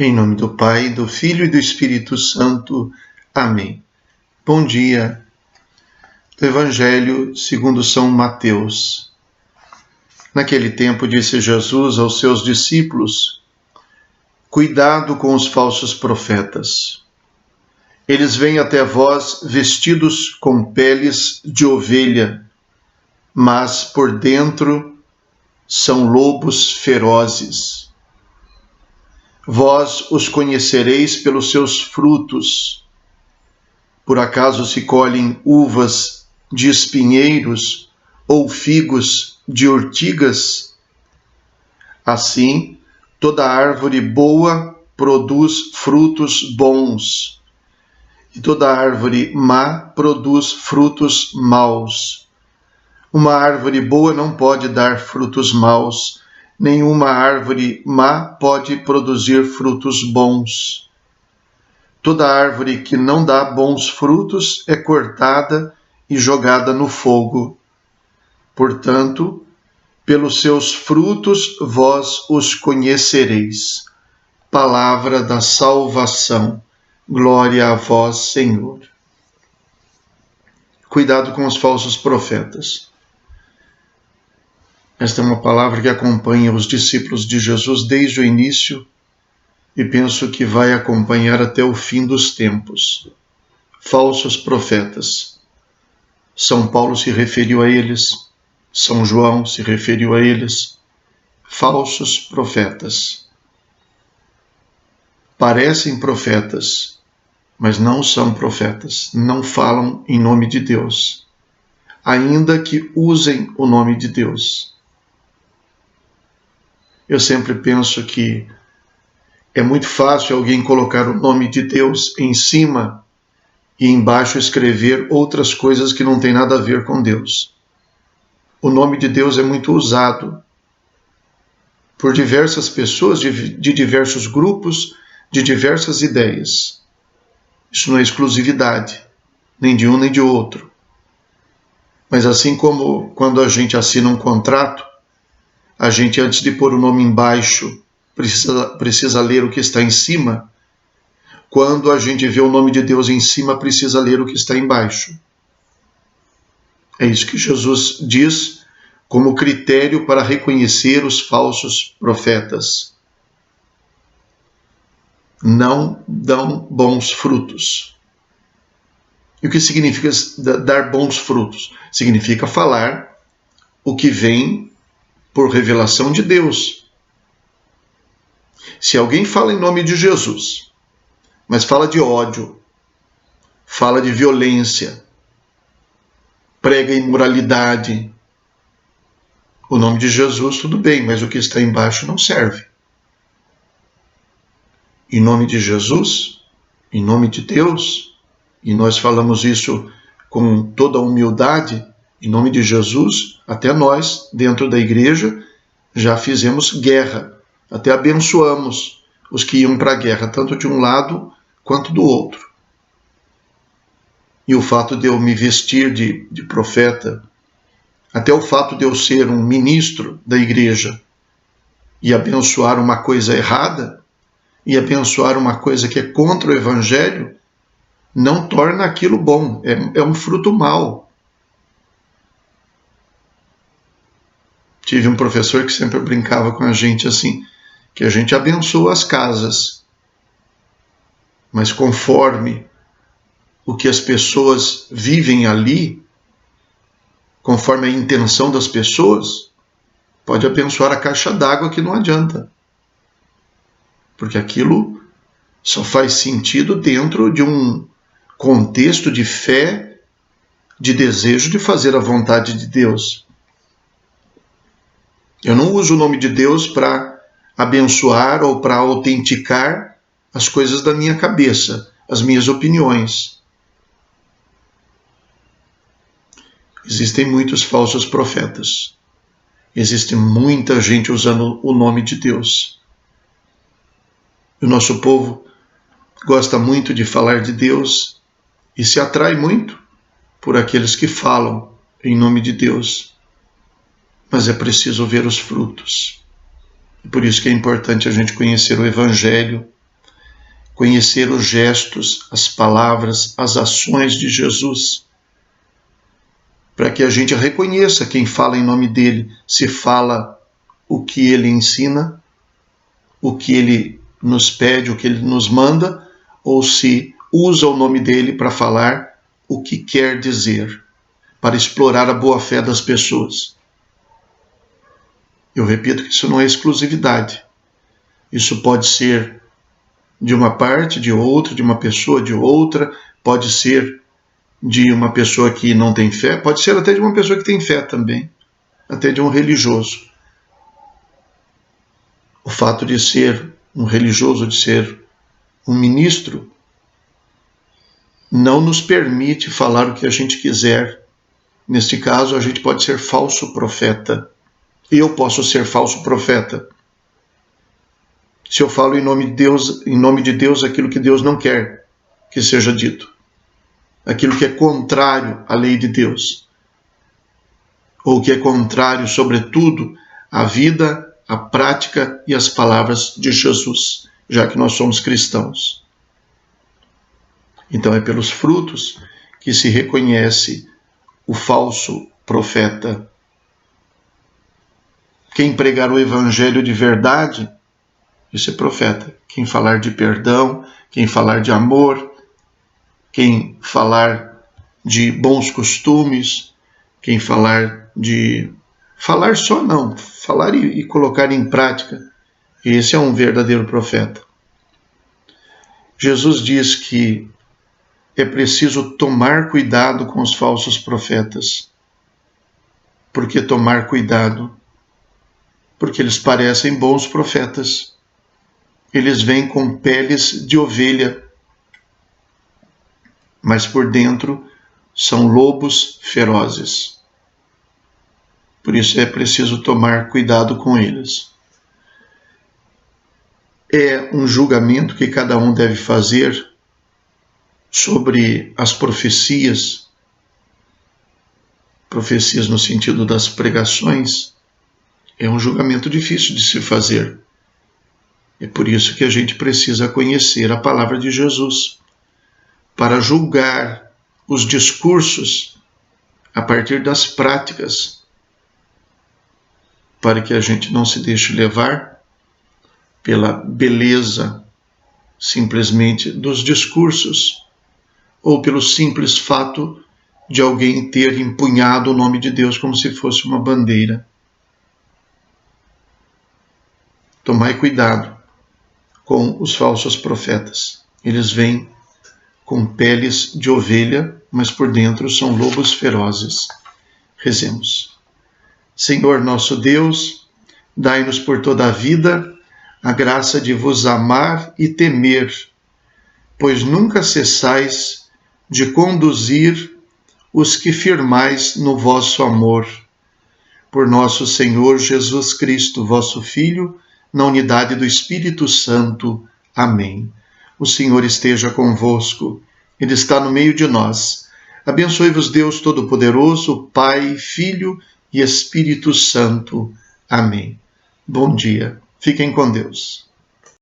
Em nome do Pai, do Filho e do Espírito Santo. Amém. Bom dia. Do Evangelho segundo São Mateus. Naquele tempo disse Jesus aos seus discípulos: Cuidado com os falsos profetas. Eles vêm até vós vestidos com peles de ovelha, mas por dentro são lobos ferozes. Vós os conhecereis pelos seus frutos. Por acaso se colhem uvas de espinheiros ou figos de urtigas? Assim, toda árvore boa produz frutos bons, e toda árvore má produz frutos maus. Uma árvore boa não pode dar frutos maus, nenhuma árvore má pode produzir frutos bons. Toda árvore que não dá bons frutos é cortada e jogada no fogo. Portanto, pelos seus frutos vós os conhecereis. Palavra da salvação. Glória a vós, Senhor. Cuidado com os falsos profetas. Esta é uma palavra que acompanha os discípulos de Jesus desde o início e penso que vai acompanhar até o fim dos tempos. Falsos profetas. São Paulo se referiu a eles, São João se referiu a eles. Falsos profetas. Parecem profetas, mas não são profetas, não falam em nome de Deus, ainda que usem o nome de Deus. Eu sempre penso que é muito fácil alguém colocar o nome de Deus em cima e embaixo escrever outras coisas que não têm nada a ver com Deus. O nome de Deus é muito usado por diversas pessoas, de diversos grupos, de diversas ideias. Isso não é exclusividade, nem de um nem de outro. Mas assim como quando a gente assina um contrato, a gente, antes de pôr o nome embaixo, precisa ler o que está em cima. Quando a gente vê o nome de Deus em cima, precisa ler o que está embaixo. É isso que Jesus diz como critério para reconhecer os falsos profetas. Não dão bons frutos. E o que significa dar bons frutos? Significa falar o que vem por revelação de Deus. Se alguém fala em nome de Jesus, mas fala de ódio, fala de violência, prega imoralidade, o nome de Jesus tudo bem, mas o que está embaixo não serve. Em nome de Jesus, em nome de Deus, e nós falamos isso com toda a humildade, em nome de Jesus, até nós, dentro da igreja, já fizemos guerra, até abençoamos os que iam para a guerra, tanto de um lado quanto do outro. E o fato de eu me vestir de profeta, até o fato de eu ser um ministro da igreja e abençoar uma coisa errada, e abençoar uma coisa que é contra o Evangelho, não torna aquilo bom, é um fruto mau. Tive um professor que sempre brincava com a gente assim, que a gente abençoa as casas, mas conforme o que as pessoas vivem ali, conforme a intenção das pessoas, pode abençoar a caixa d'água que não adianta. Porque aquilo só faz sentido dentro de um contexto de fé, de desejo de fazer a vontade de Deus. Eu não uso o nome de Deus para abençoar ou para autenticar as coisas da minha cabeça, as minhas opiniões. Existem muitos falsos profetas. Existe muita gente usando o nome de Deus. O nosso povo gosta muito de falar de Deus e se atrai muito por aqueles que falam em nome de Deus. Mas é preciso ver os frutos. E por isso que é importante a gente conhecer o Evangelho, conhecer os gestos, as palavras, as ações de Jesus, para que a gente reconheça quem fala em nome dele, se fala o que ele ensina, o que ele nos pede, o que ele nos manda, ou se usa o nome dele para falar o que quer dizer, para explorar a boa-fé das pessoas. Eu repito que isso não é exclusividade. Isso pode ser de uma parte, de outra, de uma pessoa, de outra, pode ser de uma pessoa que não tem fé, pode ser até de uma pessoa que tem fé também, até de um religioso. O fato de ser um religioso, de ser um ministro, não nos permite falar o que a gente quiser. Neste caso, a gente pode ser falso profeta. Eu posso ser falso profeta. Se eu falo em nome de Deus, aquilo que Deus não quer que seja dito, aquilo que é contrário à lei de Deus, ou que é contrário, sobretudo, à vida, à prática e às palavras de Jesus, já que nós somos cristãos. Então é pelos frutos que se reconhece o falso profeta. Quem pregar o evangelho de verdade, isso é profeta. Quem falar de perdão, quem falar de amor, quem falar de bons costumes, quem falar de... Falar só não, falar e colocar em prática. Esse é um verdadeiro profeta. Jesus diz que é preciso tomar cuidado com os falsos profetas. Por que tomar cuidado? Porque eles parecem bons profetas. Eles vêm com peles de ovelha, mas por dentro são lobos ferozes. Por isso é preciso tomar cuidado com eles. É um julgamento que cada um deve fazer sobre as profecias no sentido das pregações. É um julgamento difícil de se fazer. É por isso que a gente precisa conhecer a palavra de Jesus, para julgar os discursos a partir das práticas, para que a gente não se deixe levar pela beleza simplesmente dos discursos, ou pelo simples fato de alguém ter empunhado o nome de Deus como se fosse uma bandeira. Tomai cuidado com os falsos profetas. Eles vêm com peles de ovelha, mas por dentro são lobos ferozes. Rezemos. Senhor nosso Deus, dai-nos por toda a vida a graça de vos amar e temer, pois nunca cessais de conduzir os que firmais no vosso amor. Por nosso Senhor Jesus Cristo, vosso Filho, na unidade do Espírito Santo. Amém. O Senhor esteja convosco. Ele está no meio de nós. Abençoe-vos Deus Todo-Poderoso, Pai, Filho e Espírito Santo. Amém. Bom dia. Fiquem com Deus.